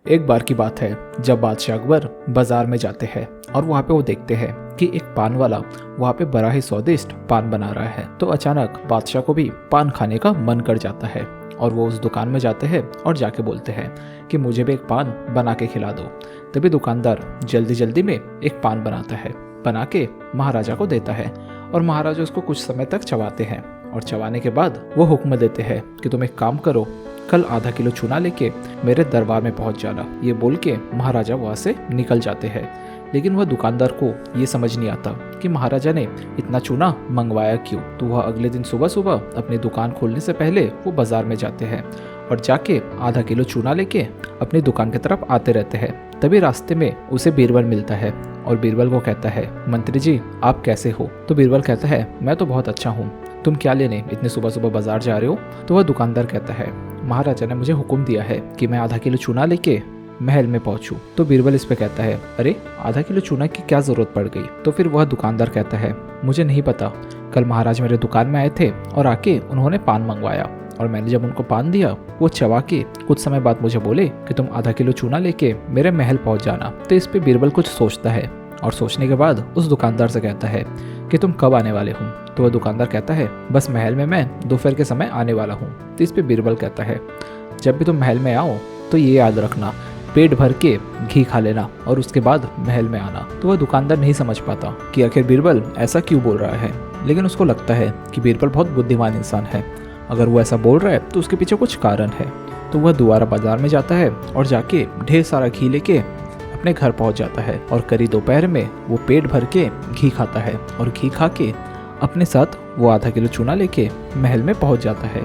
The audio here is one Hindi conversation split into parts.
एक बार की बात है जब बादशाह अकबर बाजार में जाते हैं और वहाँ पे वो देखते हैं कि एक पान वाला वहाँ पे बड़ा ही स्वादिष्ट पान बना रहा है। तो अचानक बादशाह को भी पान खाने का मन कर जाता है और वो उस दुकान में जाते हैं और जाके बोलते हैं कि मुझे भी एक पान बना के खिला दो। तभी दुकानदार जल्दी जल्दी में एक पान बनाता है, बना के महाराजा को देता है और महाराजा उसको कुछ समय तक चबाते हैं और चबाने के बाद वो हुक्म देते हैं कि तुम एक काम करो, कल आधा किलो चूना लेके मेरे दरबार में पहुंच जाना। ये बोल के महाराजा वहाँ से निकल जाते हैं। लेकिन वह दुकानदार को ये समझ नहीं आता कि महाराजा ने इतना चूना मंगवाया क्यों। तो वह अगले दिन सुबह सुबह अपनी दुकान खोलने से पहले वो बाजार में जाते हैं और जाके आधा किलो चूना लेके अपनी दुकान की तरफ आते रहते हैं। तभी रास्ते में उसे बीरबल मिलता है और बीरबल को कहता है, मंत्री जी आप कैसे हो? तो बीरबल कहता है, मैं तो बहुत अच्छा हूँ, तुम क्या लेने इतने सुबह सुबह बाजार जा रहे हो? तो वह दुकानदार कहता है, महाराजा ने मुझे हुक्म दिया है कि मैं आधा किलो चूना लेके महल में पहुंचूं। तो बीरबल इस पे कहता है, अरे आधा किलो चूना की क्या जरूरत पड़ गई? तो फिर वह दुकानदार कहता है, मुझे नहीं पता, कल महाराज मेरे दुकान में आए थे और आके उन्होंने पान मंगवाया और मैंने जब उनको पान दिया वो चबा के कुछ समय बाद मुझे बोले कि तुम आधा किलो चूना लेके मेरे महल पहुंच जाना। तो इस पे बीरबल कुछ सोचता है और सोचने के बाद उस दुकानदार से कहता है कि तुम कब आने वाले हो? तो वह दुकानदार कहता है, बस महल में मैं दोपहर के समय आने वाला हूँ। तो इस पे बीरबल कहता है, जब भी तुम महल में आओ तो ये याद रखना, पेट भर के घी खा लेना और उसके बाद महल में आना। तो वह दुकानदार नहीं समझ पाता कि आखिर बीरबल ऐसा क्यों बोल रहा है, लेकिन उसको लगता है कि बीरबल बहुत बुद्धिमान इंसान है, अगर वो ऐसा बोल रहा है तो उसके पीछे कुछ कारण है। तो वह दोबारा बाजार में जाता है और जाके ढेर सारा घी लेके अपने घर पहुंच जाता है और करीब दोपहर में वो पेट भर के घी खाता है और घी खा के अपने साथ वो आधा किलो चूना लेके महल में पहुंच जाता है।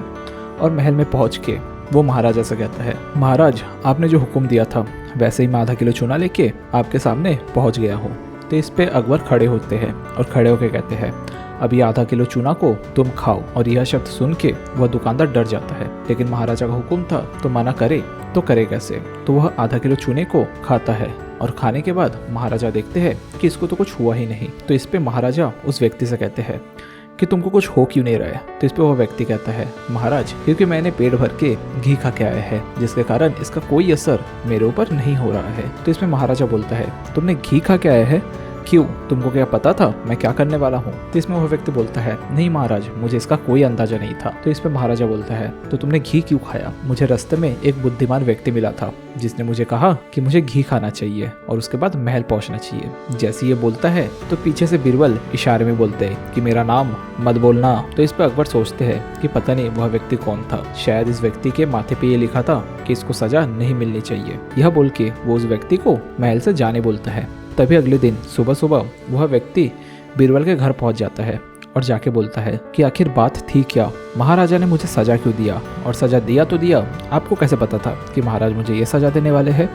और महल में पहुंच के वो महाराजा से कहता है, महाराज आपने जो हुक्म दिया था वैसे ही मैं आधा किलो चूना लेके आपके सामने पहुंच गया हूँ। तो इस पे अकबर खड़े होते हैं और खड़े होके कहते हैं, अब ये आधा किलो चूना को तुम खाओ। और यह शब्द सुन के वह दुकानदार डर जाता है, लेकिन महाराजा का हुक्म था तो मना करे तो करे कैसे। तो वह आधा किलो चूने को खाता है और खाने के बाद महाराजा देखते हैं कि इसको तो कुछ हुआ ही नहीं। तो इस पे महाराजा उस व्यक्ति से कहते हैं कि तुमको कुछ हो क्यों नहीं रहा है? तो इस पे वह व्यक्ति कहता है, महाराज क्योंकि मैंने पेट भर के घी खा के आया है, जिसके कारण इसका कोई असर मेरे ऊपर नहीं हो रहा है। तो इसमें महाराजा बोलता है, तुमने घी खा के आया है, क्यों? तुमको क्या पता था मैं क्या करने वाला हूँ? तो इसमें वह व्यक्ति बोलता है, नहीं महाराज मुझे इसका कोई अंदाजा नहीं था। तो इस पे महाराजा बोलता है, तो तुमने घी क्यों खाया? मुझे रास्ते में एक बुद्धिमान व्यक्ति मिला था जिसने मुझे कहा कि मुझे घी खाना चाहिए और उसके बाद महल पहुंचना चाहिए। जैसे ये बोलता है तो पीछे से बीरबल इशारे में बोलते हैं कि मेरा नाम मत बोलना। तो इस पे अकबर सोचते हैं कि पता नहीं वह व्यक्ति कौन था, शायद इस व्यक्ति के माथे पे ये लिखा था कि इसको सजा नहीं मिलनी चाहिए। यह बोल के वो उस व्यक्ति को महल से जाने बोलता है। तभी अगले दिन सुबह सुबह वह व्यक्ति बीरबल के घर पहुंच जाता है और जाके बोलता है कि आखिर बात थी क्या, महाराजा ने मुझे सजा क्यों दिया? और सजा दिया तो दिया, आपको कैसे पता था कि महाराज मुझे ये सजा देने वाले हैं?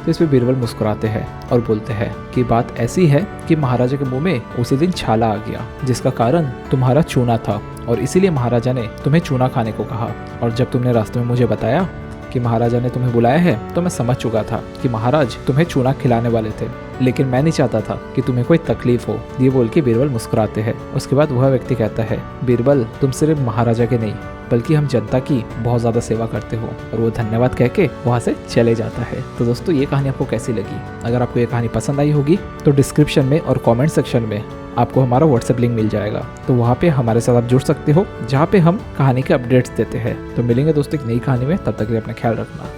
तो इस पे बीरबल मुस्कुराते हैं और बोलते हैं कि बात ऐसी है कि महाराजा के मुंह में उसी दिन छाला आ गया, जिसका कारण तुम्हारा चूना था और इसीलिए महाराजा ने तुम्हें चूना खाने को कहा। और जब तुमने रास्ते में मुझे बताया कि महाराजा ने तुम्हें बुलाया है तो मैं समझ चुका था कि महाराज तुम्हें चूना खिलाने वाले थे, लेकिन मैं नहीं चाहता था कि तुम्हें कोई तकलीफ हो। ये बोल के बीरबल मुस्कुराते हैं। उसके बाद वह व्यक्ति कहता है, बीरबल तुम सिर्फ महाराजा के नहीं बल्कि हम जनता की बहुत ज़्यादा सेवा करते हो। और वो धन्यवाद कह के वहाँ से चले जाता है। तो दोस्तों ये कहानी आपको कैसी लगी? अगर आपको ये कहानी पसंद आई होगी तो डिस्क्रिप्शन में और कॉमेंट सेक्शन में आपको हमारा व्हाट्सएप लिंक मिल जाएगा, तो वहाँ पे हमारे साथ आप जुड़ सकते हो, जहाँ पे हम कहानी के अपडेट्स देते हैं। तो मिलेंगे दोस्तों एक नई कहानी में, तब तक के लिए अपना ख्याल रखना।